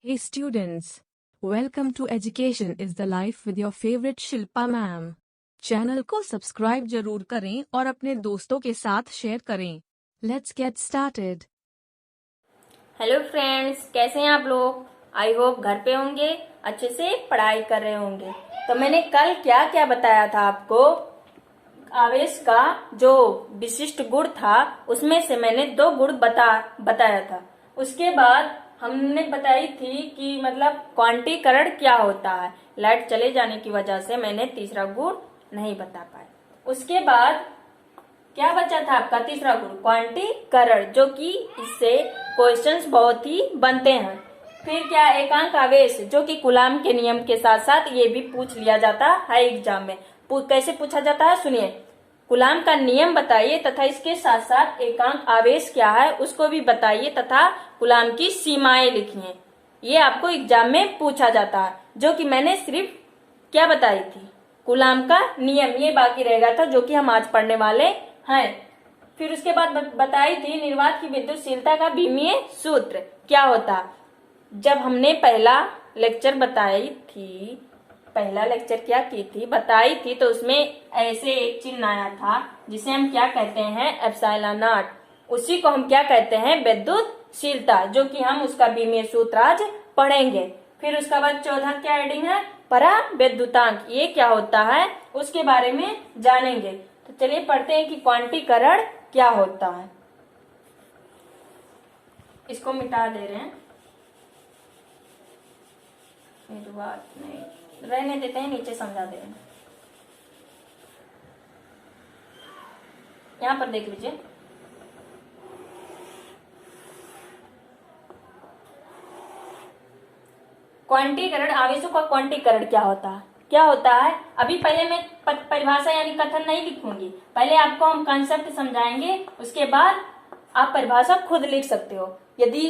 Hey students, welcome to Education is the Life with your favorite Shilpa ma'am. Channel को subscribe जरूर करें और अपने दोस्तों के साथ शेयर करें। Let's get started। Hello friends, कैसे हैं आप लोग? आई होप घर पे होंगे, अच्छे से पढ़ाई कर रहे होंगे। तो मैंने कल क्या क्या बताया था आपको? आवेश का जो विशिष्ट गुण था उसमें से मैंने 2 गुण बताया था। उसके बाद हमने बताई थी कि मतलब क्वांटीकरण क्या होता है। लाइट चले जाने की वजह से मैंने तीसरा गुण नहीं बता पाया। उसके बाद क्या बचा था आपका तीसरा गुण? क्वांटीकरण, जो कि इससे क्वेश्चंस बहुत ही बनते हैं। फिर क्या? एकांक आवेश, जो कि कूलाम के नियम के साथ साथ ये भी पूछ लिया जाता है एग्जाम में। कैसे पूछा जाता है सुनिए। कूलाम का नियम बताइए तथा इसके साथ साथ एकांक आवेश क्या है उसको भी बताइए तथा कूलाम की सीमाएं लिखिए। ये आपको एग्जाम में पूछा जाता है, जो कि मैंने सिर्फ क्या बताई थी? कूलाम का नियम, ये बाकी रहेगा था जो कि हम आज पढ़ने वाले हैं। फिर उसके बाद बताई थी निर्वात की विद्युतशीलता का बीमीय सूत्र क्या होता। जब हमने पहला लेक्चर बताई थी तो उसमें ऐसे एक चिन्ह आया था जिसे हम क्या कहते हैं? Epsilon not. उसी को हम क्या कहते हैं? विद्युतशीलता, जो कि हम उसका बीमीय सूत्र आज पढ़ेंगे। फिर उसके बाद 14 क्या हेडिंग है? परावैद्युतांक। ये क्या होता है उसके बारे में जानेंगे। तो चलिए पढ़ते हैं कि क्वांटीकरण क्या होता है। इसको मिटा दे रहे हैं, बात नहीं रहने देते हैं, नीचे समझा दे रहे हैं। यहां पर देख लीजिए, क्वांटीकरण, आवेशों का क्वांटीकरण क्या होता है? अभी पहले मैं परिभाषा यानी कथन नहीं लिखूंगी, पहले आपको हम कॉन्सेप्ट समझाएंगे, उसके बाद आप परिभाषा खुद लिख सकते हो। यदि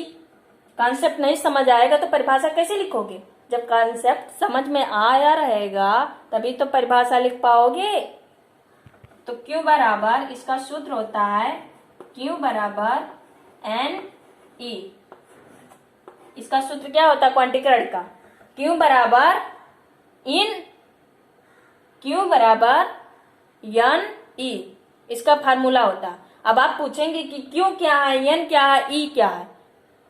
कॉन्सेप्ट नहीं समझ आएगा तो परिभाषा कैसे लिखोगे? जब कॉन्सेप्ट समझ में आया रहेगा तभी तो परिभाषा लिख पाओगे। तो Q बराबर, इसका सूत्र होता है Q बराबर NE। इसका सूत्र क्या होता है क्वांटीकरण का? Q बराबर NE। इसका फार्मूला होता है। अब आप पूछेंगे कि Q क्या है, N क्या है, E क्या है,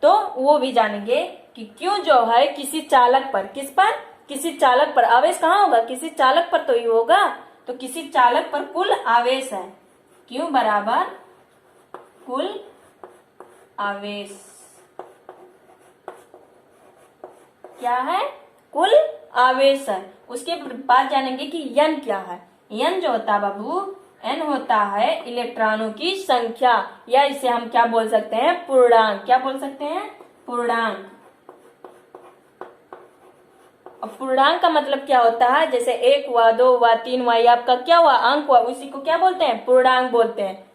तो वो भी जानेंगे कि Q जो है किसी चालक पर, किस पर? किसी चालक पर। आवेश कहाँ होगा? किसी चालक पर तो ही होगा। तो किसी चालक पर कुल आवेश है। Q बराबर कुल आवेश क्या है? कुल आवेश है। उसके बाद जानेंगे कि N क्या है। N जो होता है बाबू, N होता है इलेक्ट्रॉनों की संख्या, या इसे हम क्या बोल सकते हैं? पूर्णांक। क्या बोल सकते हैं? पूर्णांक। अब पूर्णांक का मतलब क्या होता है? जैसे 1 हुआ, 2 हुआ, 3 हुआ, ये आपका क्या हुआ? अंक हुआ, उसी को क्या बोलते हैं? पूर्णांक बोलते हैं,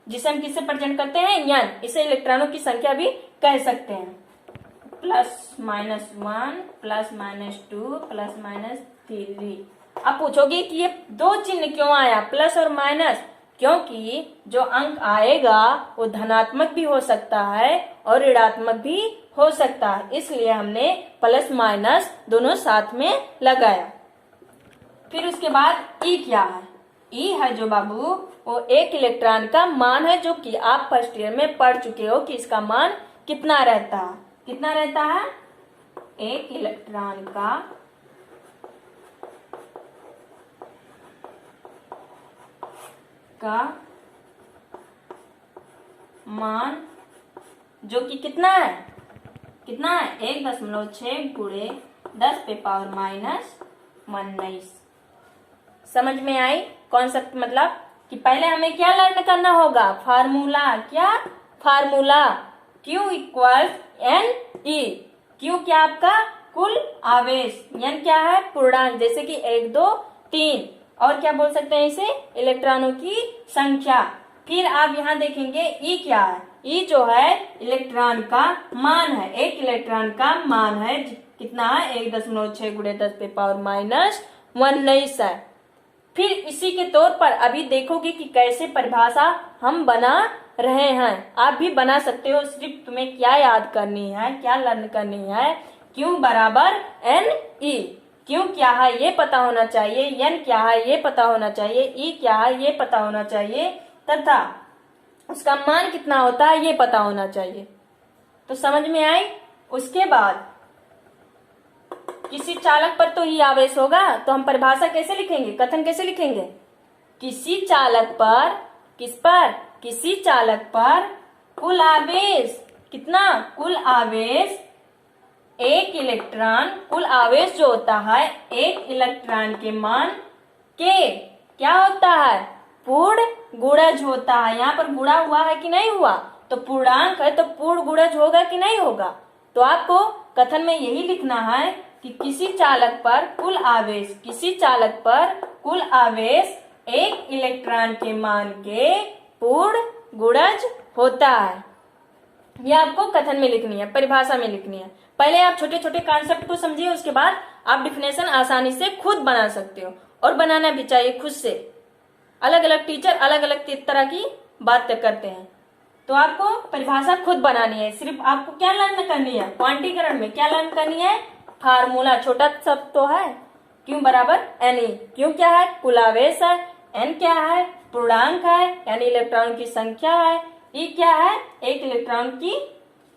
जिसे हम किससे प्रेजेंट करते हैं? N। इसे इलेक्ट्रॉनों की संख्या भी कह सकते हैं। +-1, +-2, +-3। अब पूछोगे कि ये 2 चिन्ह क्यों आया, प्लस और माइनस? क्योंकि जो अंक आएगा वो धनात्मक भी हो सकता है और ऋणात्मक भी हो सकता है, इसलिए हमने प्लस माइनस दोनों साथ में लगाया। फिर उसके बाद E क्या है? E है जो बाबू, वो एक इलेक्ट्रॉन का मान है, जो कि आप फर्स्ट ईयर में पढ़ चुके हो कि इसका मान कितना रहता है। कितना रहता है? एक इलेक्ट्रॉन का मान, जो कि कितना है? 1.6 गुणे 10⁻⁻19। समझ में आई कॉन्सेप्ट? मतलब कि पहले हमें क्या लर्न करना होगा? फार्मूला। क्या formula? Q equals NE। Q क्या आपका? कुल आवेश। N क्या है? पूर्णांक, जैसे कि 1, 2, 3। और क्या बोल सकते हैं इसे? इलेक्ट्रॉनों की संख्या। फिर आप यहाँ देखेंगे E क्या है? E जो है इलेक्ट्रॉन का मान है। एक इलेक्ट्रॉन का मान है कितना है? 1.6 गुणे 10⁻⁻19 है। फिर इसी के तौर पर अभी देखोगे कि कैसे परिभाषा हम बना रहे हैं। आप भी बना सकते हो, सिर्फ तुम्हें क्या याद करनी है, क्या लर्न करनी है क्यू बराबर एन ई। क्यू क्या है ये पता होना चाहिए, एन क्या है ये पता होना चाहिए, ई क्या है ये पता होना चाहिए, तथा उसका मान कितना होता है ये पता होना चाहिए। तो समझ में आई। उसके बाद किसी चालक पर तो ई आवेश होगा, तो हम परिभाषा कैसे लिखेंगे, कथन कैसे लिखेंगे। किसी चालक पर, किस पर, किसी चालक पर कुल आवेश, कितना, कुल आवेश एक इलेक्ट्रॉन, कुल आवेश जो होता है एक इलेक्ट्रॉन के मान के क्या होता है, पूर्ण गुणज होता है। यहाँ पर गुणा हुआ है कि नहीं हुआ, तो पूर्णांक है तो पूर्ण गुणज होगा कि नहीं होगा। तो आपको कथन में यही लिखना है कि किसी चालक पर कुल आवेश, किसी चालक पर कुल आवेश एक इलेक्ट्रॉन के मान के पूर्ण गुणज होता है। यह आपको कथन में लिखनी है, परिभाषा में लिखनी है। पहले आप छोटे छोटे कॉन्सेप्ट को समझिए, उसके बाद आप डिफिनेशन आसानी से खुद बना सकते हो, और बनाना भी चाहिए खुद से। अलग अलग टीचर अलग अलग तरह की बातें करते हैं, तो आपको परिभाषा खुद बनानी है। सिर्फ आपको क्या लर्न करनी है, क्वांटीकरण में क्या लर्न करनी है, फार्मूला। छोटा सब तो है, क्यू बराबर एन ई। क्यू क्या है, कुल आवेश है, एन क्या है, पूर्णांक है यानी इलेक्ट्रॉन की संख्या है, ई क्या है, एक इलेक्ट्रॉन की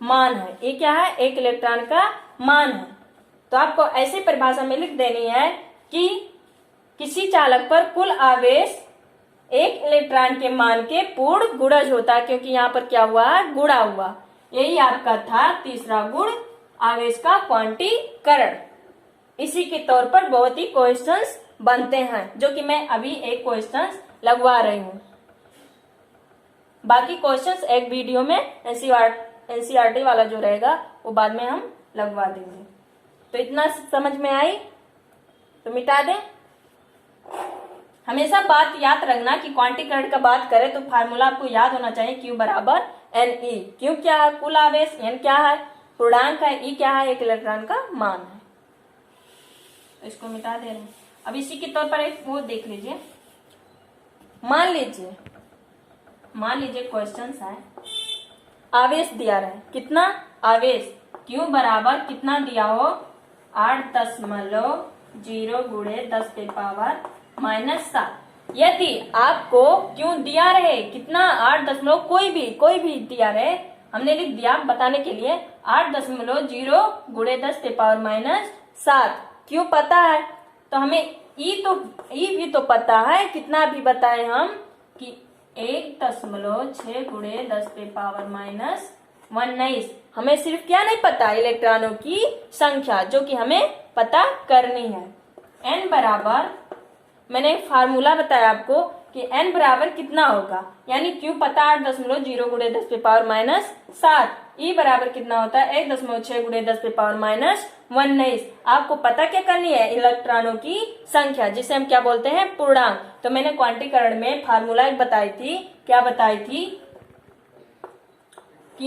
मान है, ई क्या है, एक इलेक्ट्रॉन का मान है। तो आपको ऐसी परिभाषा में लिख देनी है कि किसी चालक पर कुल आवेश एक इलेक्ट्रॉन के मान के पूर्ण गुणज होता है, क्योंकि यहाँ पर क्या हुआ है, गुणा हुआ। यही आपका था तीसरा गुण, आवेश का क्वांटीकरण। इसी के तौर पर बहुत ही क्वेश्चंस बनते हैं, जो कि मैं अभी एक क्वेश्चंस लगवा रही हूँ। बाकी क्वेश्चंस एक वीडियो में एनसीईआरटी वाला जो रहेगा वो बाद में हम लगवा देंगे। तो इतना समझ में आई तो मिटा दें। हमेशा बात याद रखना कि क्वांटीकरण का बात करें तो फार्मूला आपको याद होना चाहिए, क्यू बराबर एन ई। क्यू क्या है, कुल आवेश, एन क्या है, पूर्णांक है, ई क्या है, एक इलेक्ट्रॉन का मान है। तो इसको मिटा दे रहे हैं। अब इसी के तौर पर एक वो देख लीजिए। मान लीजिए क्वेश्चन है, आवेश दिया रहे, कितना आवेश, क्यू बराबर कितना दिया हो, 8.0 गुणे 10 के पावर -7। यदि आपको क्यों दिया रहे, कितना, 8 कोई भी दिया रहे, हमने लिख दिया बताने के लिए 8.0 गुणे 10 के पावर -7। क्यों पता है तो हमें ई भी तो पता है, कितना भी बताए हम कि 1.6 गुणे 10 के पावर -19। हमें सिर्फ क्या नहीं पता, इलेक्ट्रॉनों की संख्या, जो कि हमें पता करनी है। एन बराबर, मैंने फार्मूला बताया आपको कि एन बराबर कितना होगा, यानी क्यू पता 8.0 गुणे 10 के पावर -7। ई बराबर कितना होता है, 1.6 गुणे 10 के पावर -19। आपको पता क्या करनी है, इलेक्ट्रॉनों की संख्या, जिसे हम क्या बोलते हैं, पूर्णांक। तो मैंने क्वांटीकरण में फार्मूला एक बताई थी, क्या बताई थी, Q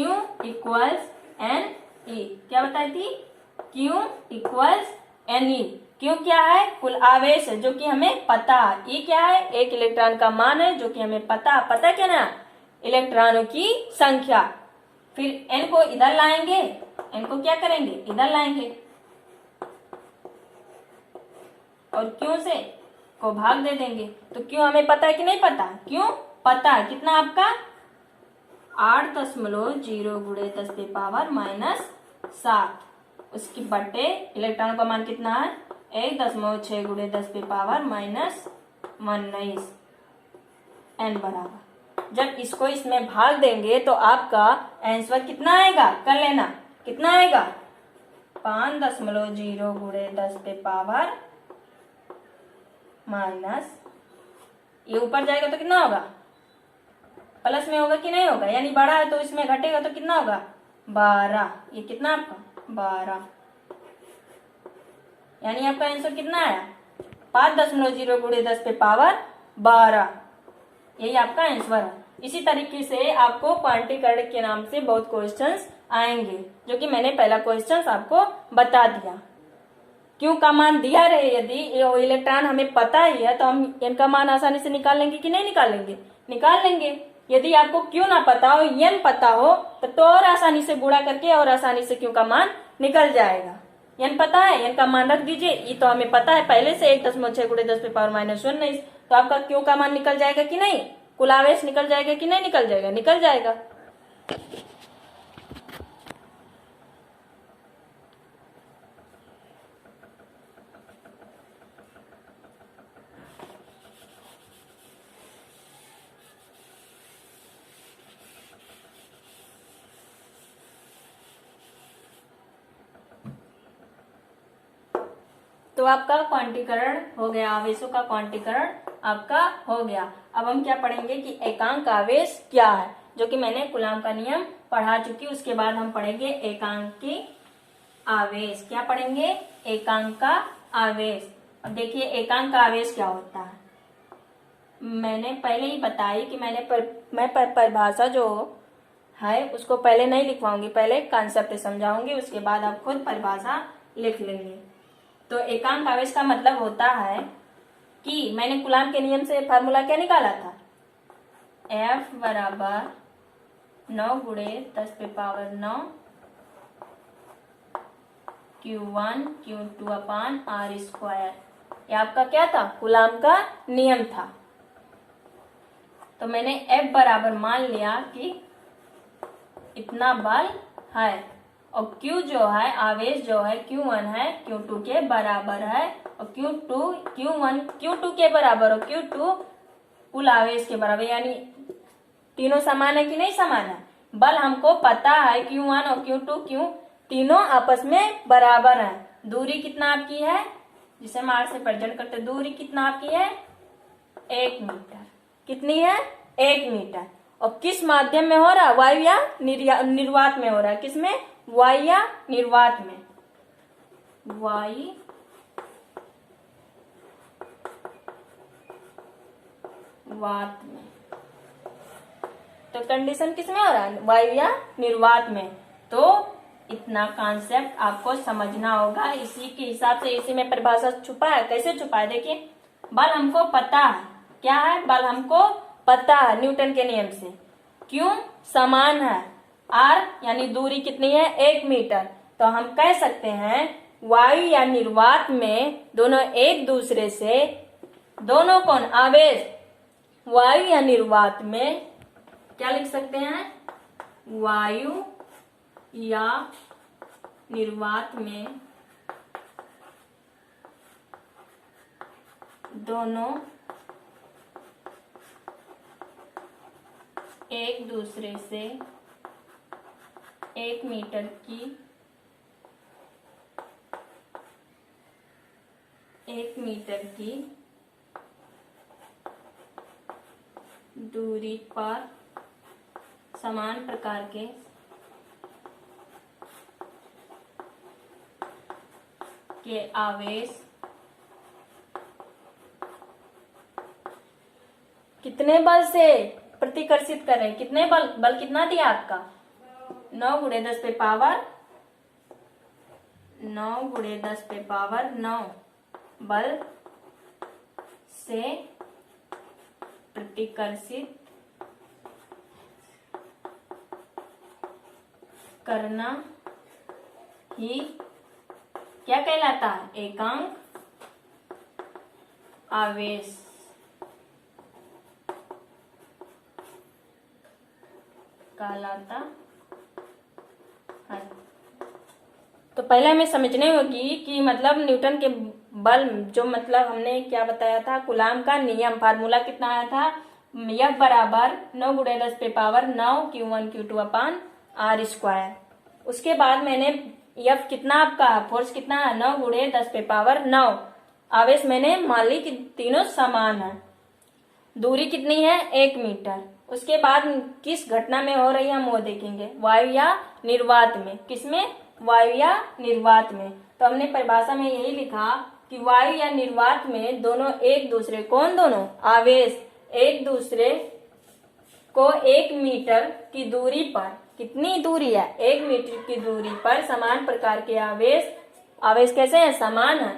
इक्वल्स एन ई। क्या बताई थी, Q इक्वल्स एन ई। क्यों क्या है, कुल आवेश है जो कि हमें पता है, ई क्या है, एक इलेक्ट्रॉन का मान है जो कि हमें पता क्या ना, इलेक्ट्रॉनों की संख्या। फिर एन को इधर लाएंगे, एन को क्या करेंगे, इधर लाएंगे, और क्यों से को भाग दे देंगे। तो क्यों हमें पता है कि नहीं पता, क्यों पता है, कितना आपका 8.0 गुणे 10 के पावर -7, उसकी बटे इलेक्ट्रॉन का मान कितना है, 1.6 गुणे 10 के पावर -19। एन बराबर, जब इसको इसमें भाग देंगे तो आपका आंसर कितना आएगा, कर लेना, कितना आएगा, 5.0 गुणे 10 के पावर माइनस, ये ऊपर जाएगा तो कितना होगा, प्लस में होगा कि नहीं होगा, यानी बड़ा है तो इसमें घटेगा तो कितना होगा, 12। ये कितना आपका 12, यानी आपका आंसर कितना आया, 5.0 गुणे 10 के पावर 12। यही आपका आंसर है। इसी तरीके से आपको क्वांटीकरण के नाम से बहुत क्वेश्चंस आएंगे, जो कि मैंने पहला क्वेश्चन आपको बता दिया। क्यों का मान दिया रहे, यदि ये इलेक्ट्रॉन हमें पता ही है तो हम इनका मान आसानी से निकाल लेंगे कि नहीं निकालेंगे, निकाल लेंगे। यदि आपको क्यों ना पता हो, एन पता हो तो और आसानी से गुणा करके और आसानी से क्यों का मान निकल जाएगा। n पता है, n का मान रख दीजिए। ई तो हमें पता है पहले से 1.6 × 10⁻⁻19। तो आपका क्यू का मान निकल जाएगा कि नहीं, कुल आवेश निकल जाएगा कि नहीं निकल जाएगा, निकल जाएगा। तो आपका क्वांटीकरण हो गया, आवेशों का क्वांटीकरण आपका हो गया। अब हम क्या पढ़ेंगे कि एकांक आवेश क्या है, जो कि मैंने कूलाम का नियम पढ़ा चुकी। उसके बाद हम पढ़ेंगे एकांकी आवेश। क्या पढ़ेंगे, एकांक का आवेश। अब देखिए एकांक का आवेश क्या होता है, मैंने पहले ही बताई कि मैं परिभाषा जो है उसको पहले नहीं लिखवाऊंगी, पहले कॉन्सेप्ट समझाऊंगी, उसके बाद आप खुद परिभाषा लिख लेंगे। तो एकांक आवेश का मतलब होता है कि मैंने कूलाम के नियम से फार्मूला क्या निकाला था, F बराबर 9 × 10⁻9 Q1 Q2 अपान R²। ये आपका क्या था, कूलाम का नियम था। तो मैंने F बराबर मान लिया कि इतना बल है, और Q जो है आवेश जो है Q1 है Q2 के बराबर है, और Q1 Q2 के बराबर और Q2 कुल आवेश के बराबर, यानी तीनों समान है कि नहीं समान है। बल हमको पता है Q1 और Q2 तीनों आपस में बराबर है। दूरी कितना आपकी है, जिसे हम R से प्रेजेंट करते, दूरी कितना आपकी है 1 मीटर। कितनी है, 1 मीटर। और किस माध्यम में हो रहा है, वायु या निर्वात में हो रहा है, किसमें, वायु या निर्वात में, वायु वात में। तो कंडीशन किसमें हो रहा है, वायु या निर्वात में। तो इतना कॉन्सेप्ट आपको समझना होगा, इसी के हिसाब से इसी में परिभाषा छुपा है। कैसे छुपा है, देखिए बल हमको पता है, क्या है, बल हमको पता है न्यूटन के नियम से। क्यों, समान है, r यानी दूरी कितनी है 1 मीटर। तो हम कह सकते हैं वायु या निर्वात में दोनों एक दूसरे से, दोनों कौन, आवेश वायु या निर्वात में क्या लिख सकते हैं, वायु या निर्वात में दोनों एक दूसरे से 1 मीटर की दूरी पर समान प्रकार के आवेश कितने बल से प्रतिकर्षित कर रहे हैं, कितने बल कितना दिया आपका 9 × 10⁻9 बल से प्रतिकर्षित करना ही क्या कहलाता है, एकांक आवेश कहलाता है। तो पहले हमें समझने होगी कि मतलब न्यूटन के बल जो मतलब हमने क्या बताया था, कूलाम का नियम फार्मूला कितना आया था, F बराबर 9 × 10⁻9 Q1 Q2 अपान R²। उसके बाद मैंने F कितना आपका फोर्स कितना है 9 × 10⁻9, आवेश मैंने मान ली कि तीनों समान है, दूरी कितनी है 1 मीटर। उसके बाद किस घटना में हो रही है हम वो देखेंगे, वायु या निर्वात में, किसमें, वायु या निर्वात में। तो हमने परिभाषा में यही लिखा कि वायु या निर्वात में दोनों एक दूसरे, कौन दोनों, आवेश एक दूसरे को 1 मीटर की दूरी पर, कितनी दूरी है 1 मीटर की दूरी पर समान प्रकार के आवेश कैसे है, समान है,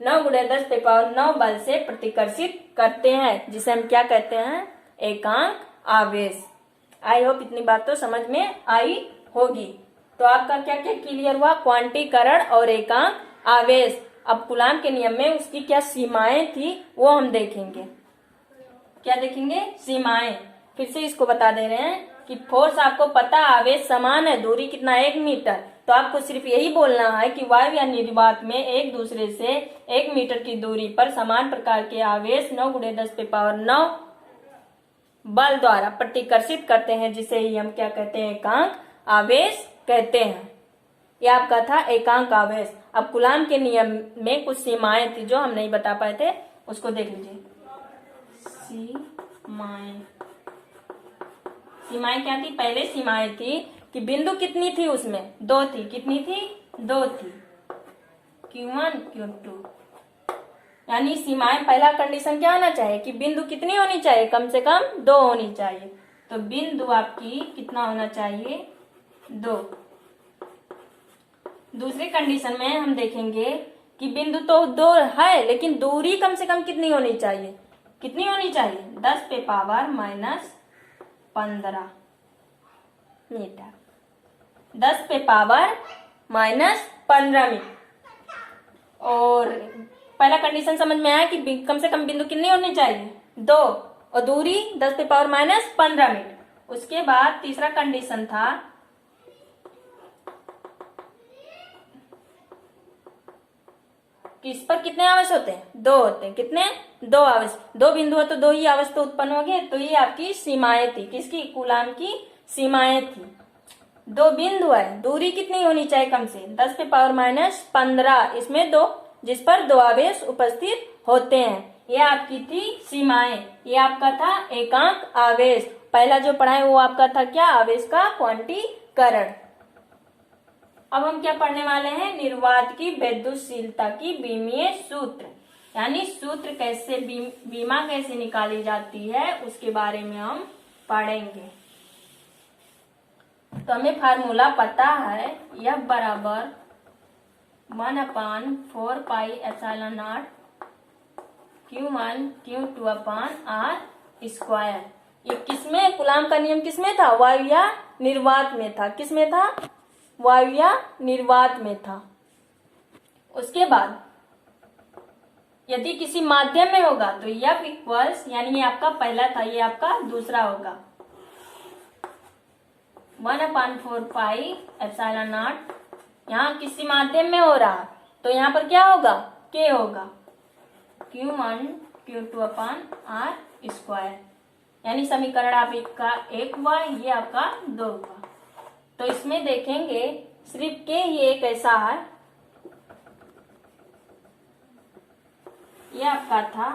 9 × 10⁻9 बल से प्रतिकर्षित करते हैं, जिसे हम क्या कहते हैं, एकांक आवेश। आई होप इतनी बात तो समझ में आई होगी। तो तो आपका क्या क्या क्लियर हुआ, क्वांटीकरण और एकांक आवेश। अब कूलाम के नियम में उसकी क्या सीमाएं थी वो हम देखेंगे। क्या देखेंगे, सीमाएं। फिर से इसको बता दे रहे हैं कि फोर्स आपको पता, आवेश समान है, दूरी कितना 1 मीटर। तो आपको सिर्फ यही बोलना है कि वायु या निर्वात में एक दूसरे से 1 मीटर की दूरी पर समान प्रकार के आवेश 9 × 10⁹ बल द्वारा प्रतिकर्षित करते हैं, जिसे ही हम क्या कहते हैं, एकांक आवेश कहते हैं। यह आपका था एकांक आवेश। अब कूलाम के नियम में कुछ सीमाएं थी जो हम नहीं बता पाए थे, उसको देख लीजिए। सीमाएं क्या थी, पहले सीमाएं थी कि बिंदु कितनी थी, उसमें 2 थी। कितनी थी, 2 थी, Q1 Q2। यानी सीमाएं, पहला कंडीशन क्या होना चाहिए कि बिंदु कितनी होनी चाहिए, कम से कम 2 होनी चाहिए। तो बिंदु आपकी कितना होना चाहिए, 2। दूसरी कंडीशन में हम देखेंगे कि बिंदु तो 2 है, लेकिन दूरी कम से कम कितनी होनी चाहिए, कितनी होनी चाहिए, 10⁻⁻15 मीटर, 10⁻⁻15 मीटर। और पहला कंडीशन समझ में आया कि कम से कम बिंदु कितनी होनी चाहिए, 2, और दूरी 10⁻⁻15 मीटर। उसके बाद तीसरा कंडीशन था कि इस पर कितने आवेश होते हैं, 2 होते हैं। कितने, 2 आवेश। 2 बिंदु है तो 2 ही आवेश तो उत्पन्न हो गए। तो ये आपकी सीमाएं थी, किसकी, कूलाम की सीमाएं थी। 2 बिंदु है, दूरी कितनी होनी चाहिए, कम से 10⁻⁻15, इसमें 2, जिस पर 2 आवेश उपस्थित होते हैं। ये आपकी थी सीमाएं। ये आपका था एकांक आवेश। पहला जो पढ़ा है वो आपका था क्या, आवेश का क्वांटीकरण। अब हम क्या पढ़ने वाले हैं, निर्वात की विद्युतशीलता की विमीय सूत्र, यानी सूत्र कैसे, विमा कैसे निकाली जाती है उसके बारे में हम पढ़ेंगे। तो हमें फार्मूला पता है, F बराबर 1/4πε0 Q1 Q2/R²। ये किसमें, कूलाम का नियम किसमें था, वायु या निर्वात में था। किसमें था, वायु या निर्वात में था। उसके बाद यदि किसी माध्यम में होगा तो F इक्वल्स, यानी ये आपका पहला था, ये आपका दूसरा होगा 1/4πε0। यहाँ किसी माध्यम में हो रहा तो यहाँ पर क्या होगा, K होगा, Q1 Q2/R²। यानी समीकरण आपका 1 हुआ, ये आपका 2 हुआ। तो इसमें देखेंगे सिर्फ के ही एक ऐसा है, ये आपका था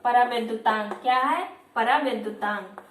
परावैद्युतांक। क्या है, परावैद्युतांक।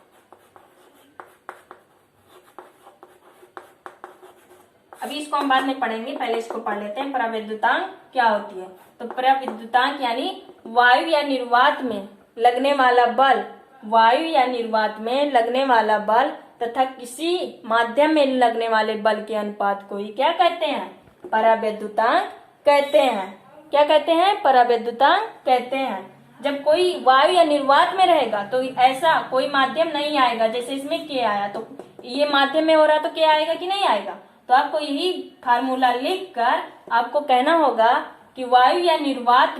अभी इसको हम बाद में पढ़ेंगे, पहले इसको पढ़ लेते हैं, परावैद्युतांक क्या होती है। तो परावैद्युतांक यानी वायु या निर्वात में लगने वाला बल, वायु या निर्वात में लगने वाला बल तथा किसी माध्यम में लगने वाले बल के अनुपात को ही क्या कहते हैं, परावैद्युतांक कहते हैं। क्या कहते हैं, परावैद्युतांक कहते हैं। जब कोई वायु या निर्वात में रहेगा तो ऐसा कोई माध्यम नहीं आएगा, जैसे इसमें के आया, तो ये माध्यम में हो रहा तो क्या आएगा कि नहीं आएगा। तो आपको यही फार्मूला लिखकर आपको कहना होगा कि वायु या निर्वात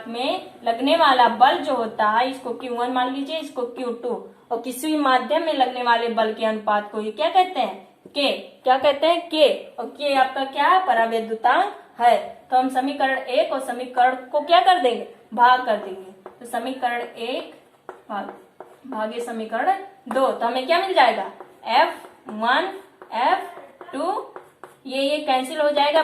में लगने वाला बल जो होता है, इसको Q1 मान लीजिए, इसको Q2, और किसी भी माध्यम में लगने वाले बल के अनुपात को ये क्या कहते हैं, के। क्या कहते हैं, के। और के आपका क्या है, परावैद्युतांक है। तो हम समीकरण 1 और समीकरण को क्या कर देंगे, भाग कर देंगे। तो समीकरण 1 भागे समीकरण 2, तो हमें क्या मिल जाएगा, F1 F2, ये कैंसिल हो जाएगा।